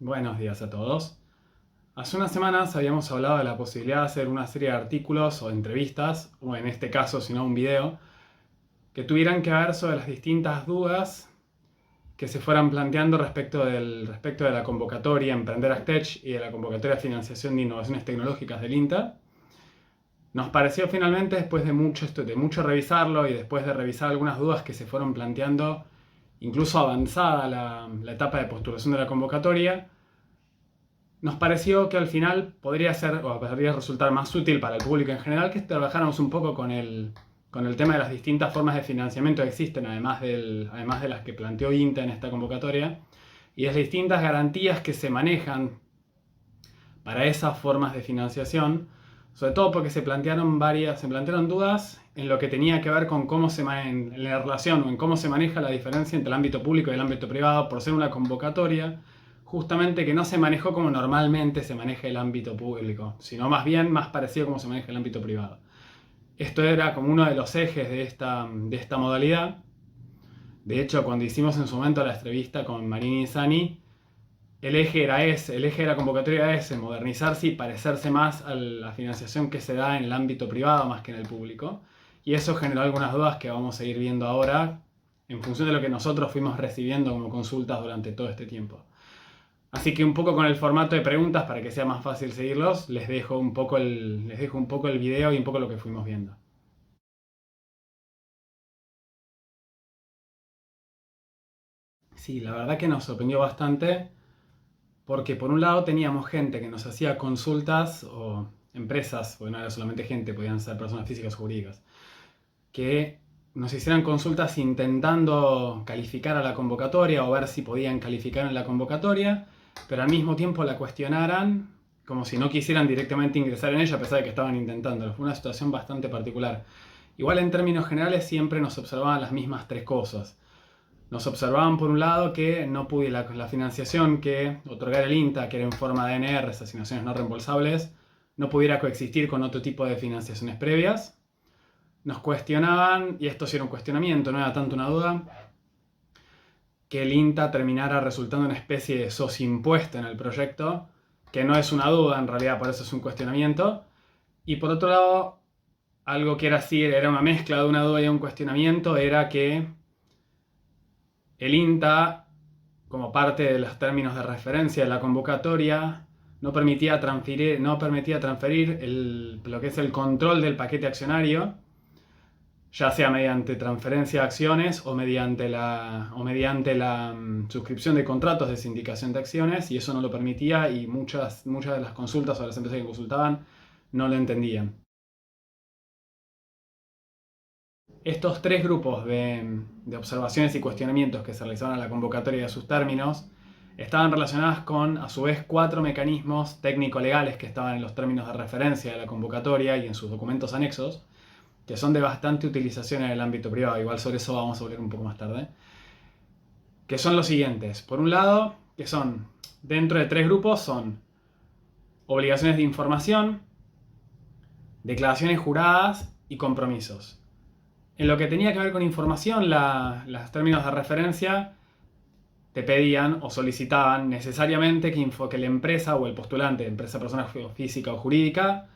Buenos días a todos. Hace unas semanas habíamos hablado de la posibilidad de hacer una serie de artículos o entrevistas, o en este caso, si no un video, que tuvieran que ver sobre las distintas dudas que se fueran planteando respecto de la convocatoria Emprender AgTech y de la convocatoria de financiación de innovaciones tecnológicas del INTA. Nos pareció finalmente, después de mucho revisarlo y después de revisar algunas dudas que se fueron planteando, incluso avanzada la etapa de postulación de la convocatoria, nos pareció que al final podría resultar más útil para el público en general que trabajáramos un poco con el tema de las distintas formas de financiamiento que existen, además de las que planteó INTA en esta convocatoria, y las distintas garantías que se manejan para esas formas de financiación, sobre todo porque se plantearon dudas en lo que tenía que ver con en la relación o en cómo se maneja la diferencia entre el ámbito público y el ámbito privado, por ser una convocatoria justamente que no se manejó como normalmente se maneja el ámbito público, sino más bien más parecido a cómo se maneja el ámbito privado. Esto era como uno de los ejes de esta modalidad. De hecho, cuando hicimos en su momento la entrevista con Marini y Sani, el eje de la convocatoria era ese, modernizarse y parecerse más a la financiación que se da en el ámbito privado más que en el público. Y eso generó algunas dudas que vamos a ir viendo ahora en función de lo que nosotros fuimos recibiendo como consultas durante todo este tiempo. Así que un poco con el formato de preguntas, para que sea más fácil seguirlos, les dejo un poco el video y un poco lo que fuimos viendo. Sí, la verdad que nos sorprendió bastante, porque por un lado teníamos gente que nos hacía consultas, o empresas, porque no era solamente gente, podían ser personas físicas o jurídicas, que nos hicieran consultas intentando calificar a la convocatoria o ver si podían calificar en la convocatoria, pero al mismo tiempo la cuestionaran como si no quisieran directamente ingresar en ella a pesar de que estaban intentándolo. Fue una situación bastante particular. Igual en términos generales siempre nos observaban las mismas tres cosas. Nos observaban por un lado que no pude la financiación que otorgar el INTA, que era en forma de ANR, asignaciones no reembolsables, no pudiera coexistir con otro tipo de financiaciones previas. Nos cuestionaban, y esto sí era un cuestionamiento, no era tanto una duda, que el INTA terminara resultando una especie de sosimpuesto en el proyecto, que no es una duda en realidad, por eso es un cuestionamiento. Y por otro lado, algo que era así, era una mezcla de una duda y un cuestionamiento, era que el INTA, como parte de los términos de referencia de la convocatoria, no permitía transferir lo que es el control del paquete accionario, ya sea mediante transferencia de acciones o mediante la suscripción de contratos de sindicación de acciones, y eso no lo permitía, y muchas de las consultas o las empresas que consultaban no lo entendían. Estos tres grupos de observaciones y cuestionamientos que se realizaban a la convocatoria de sus términos estaban relacionadas con, a su vez, 4 mecanismos técnico-legales que estaban en los términos de referencia de la convocatoria y en sus documentos anexos, que son de bastante utilización en el ámbito privado. Igual sobre eso vamos a hablar un poco más tarde. Que son los siguientes. Por un lado, que son, dentro de 3 grupos, son obligaciones de información, declaraciones juradas y compromisos. En lo que tenía que ver con información, los términos de referencia te pedían o solicitaban necesariamente que la empresa o el postulante, empresa, persona física o jurídica,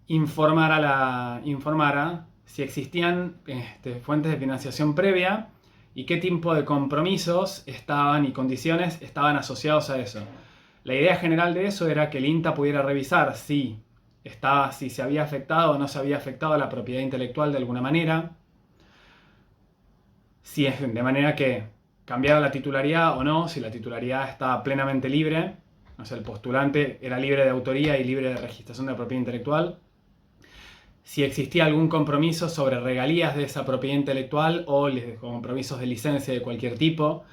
informara si existían fuentes de financiación previa y qué tipo de compromisos y condiciones estaban asociados a eso. La idea general de eso era que el INTA pudiera revisar si se había afectado o no se había afectado a la propiedad intelectual de alguna manera, de manera que cambiara la titularidad o no, si la titularidad estaba plenamente libre, o sea, el postulante era libre de autoría y libre de registración de la propiedad intelectual, si existía algún compromiso sobre regalías de esa propiedad intelectual o compromisos de licencia de cualquier tipo,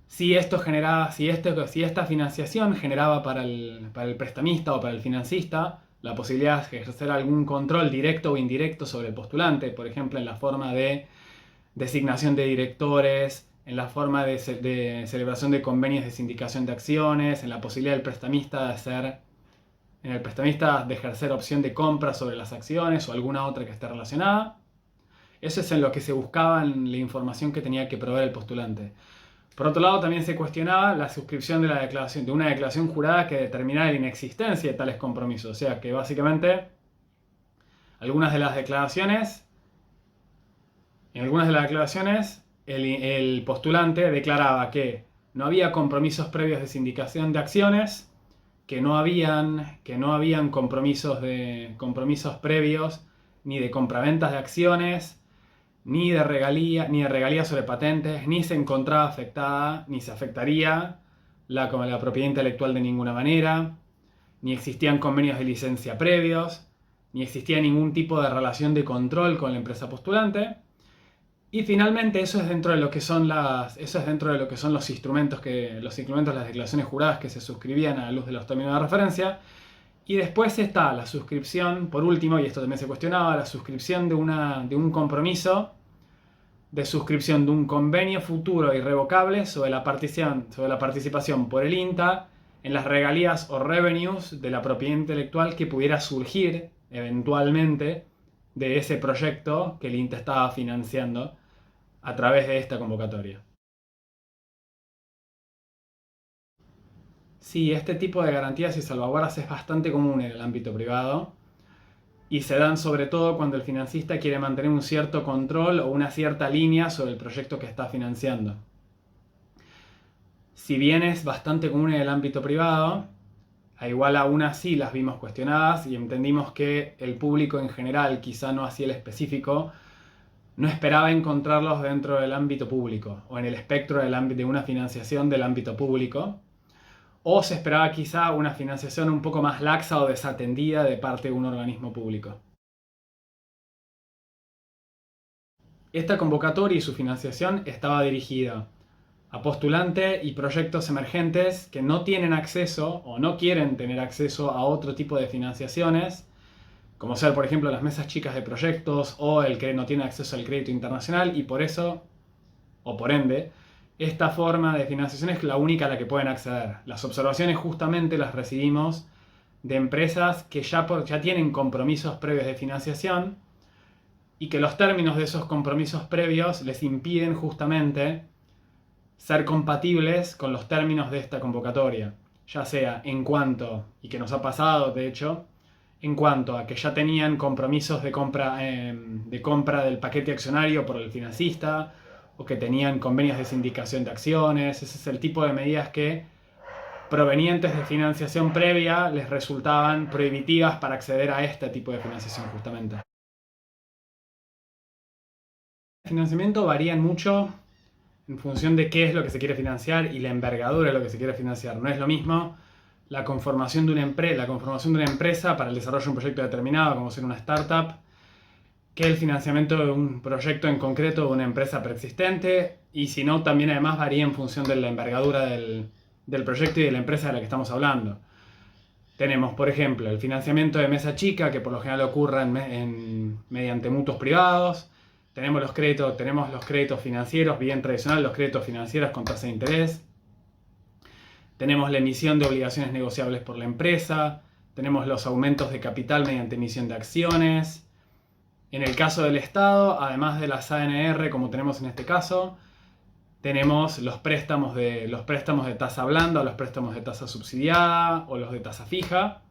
si esta financiación generaba para el prestamista o para el financista la posibilidad de ejercer algún control directo o indirecto sobre el postulante, por ejemplo en la forma de designación de directores, en la forma de celebración de convenios de sindicación de acciones, en la posibilidad del prestamista de ejercer opción de compra sobre las acciones o alguna otra que esté relacionada. Eso es en lo que se buscaba en la información que tenía que proveer el postulante. Por otro lado, también se cuestionaba la suscripción de una declaración jurada que determinara la inexistencia de tales compromisos. O sea que básicamente algunas de las declaraciones, en algunas de las declaraciones el postulante declaraba que no había compromisos previos de sindicación de acciones, que no habían compromisos previos ni de compraventas de acciones, ni de regalías sobre patentes, ni se encontraba afectada, ni se afectaría la propiedad intelectual de ninguna manera, ni existían convenios de licencia previos, ni existía ningún tipo de relación de control con la empresa postulante. Y finalmente eso es dentro de lo que son los instrumentos de las declaraciones juradas que se suscribían a la luz de los términos de referencia. Y después está la suscripción, por último, y esto también se cuestionaba, la suscripción de un compromiso de suscripción de un convenio futuro irrevocable sobre la participación por el INTA en las regalías o revenues de la propiedad intelectual que pudiera surgir eventualmente de ese proyecto que el INTA estaba financiando a través de esta convocatoria. Sí, este tipo de garantías y salvaguardas es bastante común en el ámbito privado y se dan sobre todo cuando el financista quiere mantener un cierto control o una cierta línea sobre el proyecto que está financiando. Si bien es bastante común en el ámbito privado, a igual aún así las vimos cuestionadas y entendimos que el público en general, quizá no así el específico, no esperaba encontrarlos dentro del ámbito público o en el espectro de una financiación del ámbito público, o se esperaba quizá una financiación un poco más laxa o desatendida de parte de un organismo público. Esta convocatoria y su financiación estaba dirigida a postulantes y proyectos emergentes que no tienen acceso o no quieren tener acceso a otro tipo de financiaciones, como ser por ejemplo las mesas chicas de proyectos o el que no tiene acceso al crédito internacional, y por eso, o por ende, esta forma de financiación es la única a la que pueden acceder. Las observaciones justamente las recibimos de empresas que ya tienen compromisos previos de financiación y que los términos de esos compromisos previos les impiden justamente ser compatibles con los términos de esta convocatoria, ya sea en cuanto, y que nos ha pasado de hecho, en cuanto a que ya tenían compromisos de compra del paquete accionario por el financista, o que tenían convenios de sindicación de acciones. Ese es el tipo de medidas que, provenientes de financiación previa, les resultaban prohibitivas para acceder a este tipo de financiación justamente. El financiamiento varía mucho en función de qué es lo que se quiere financiar y la envergadura de lo que se quiere financiar. No es lo mismo la conformación de una empresa para el desarrollo de un proyecto determinado, como ser una startup, que el financiamiento de un proyecto en concreto de una empresa preexistente, y si no, también además varía en función de la envergadura del proyecto y de la empresa de la que estamos hablando. Tenemos, por ejemplo, el financiamiento de mesa chica, que por lo general ocurre mediante mutuos privados. Tenemos los créditos financieros, bien tradicional, los créditos financieros con tasa de interés. Tenemos la emisión de obligaciones negociables por la empresa. Tenemos los aumentos de capital mediante emisión de acciones. En el caso del Estado, además de las ANR, como tenemos en este caso, tenemos los préstamos de tasa blanda, o los préstamos de tasa subsidiada, o los de tasa fija.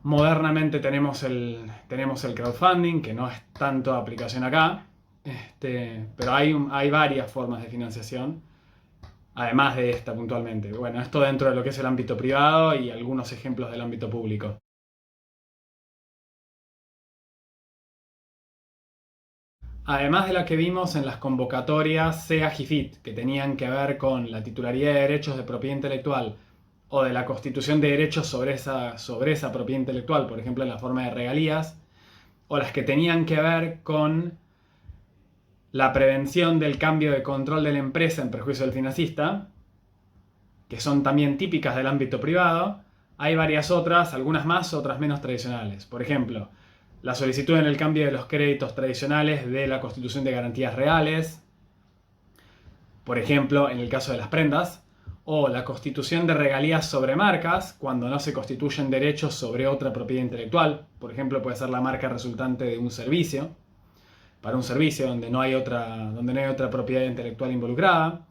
Modernamente tenemos el crowdfunding, que no es tanto aplicación acá, pero hay varias formas de financiación, además de esta puntualmente. Bueno, esto dentro de lo que es el ámbito privado y algunos ejemplos del ámbito público. Además de la que vimos en las convocatorias SEA-GIFIT, que tenían que ver con la titularidad de derechos de propiedad intelectual o de la constitución de derechos sobre esa propiedad intelectual, por ejemplo en la forma de regalías, o las que tenían que ver con la prevención del cambio de control de la empresa en perjuicio del financista, que son también típicas del ámbito privado. Hay varias otras, algunas más, otras menos tradicionales. Por ejemplo, la solicitud en el cambio de los créditos tradicionales de la constitución de garantías reales, por ejemplo, en el caso de las prendas, o la constitución de regalías sobre marcas cuando no se constituyen derechos sobre otra propiedad intelectual. Por ejemplo, puede ser la marca resultante de un servicio, para un servicio donde no hay otra propiedad intelectual involucrada.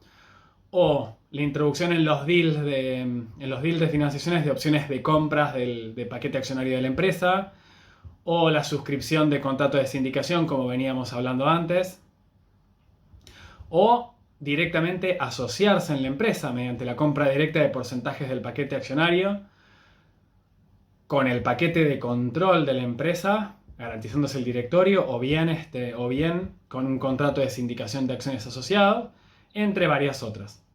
o la introducción en los deals de financiaciones de opciones de compras de paquete accionario de la empresa, o la suscripción de contrato de sindicación, como veníamos hablando antes, o directamente asociarse en la empresa mediante la compra directa de porcentajes del paquete accionario con el paquete de control de la empresa, garantizándose el directorio, o bien con un contrato de sindicación de acciones asociado, entre varias otras.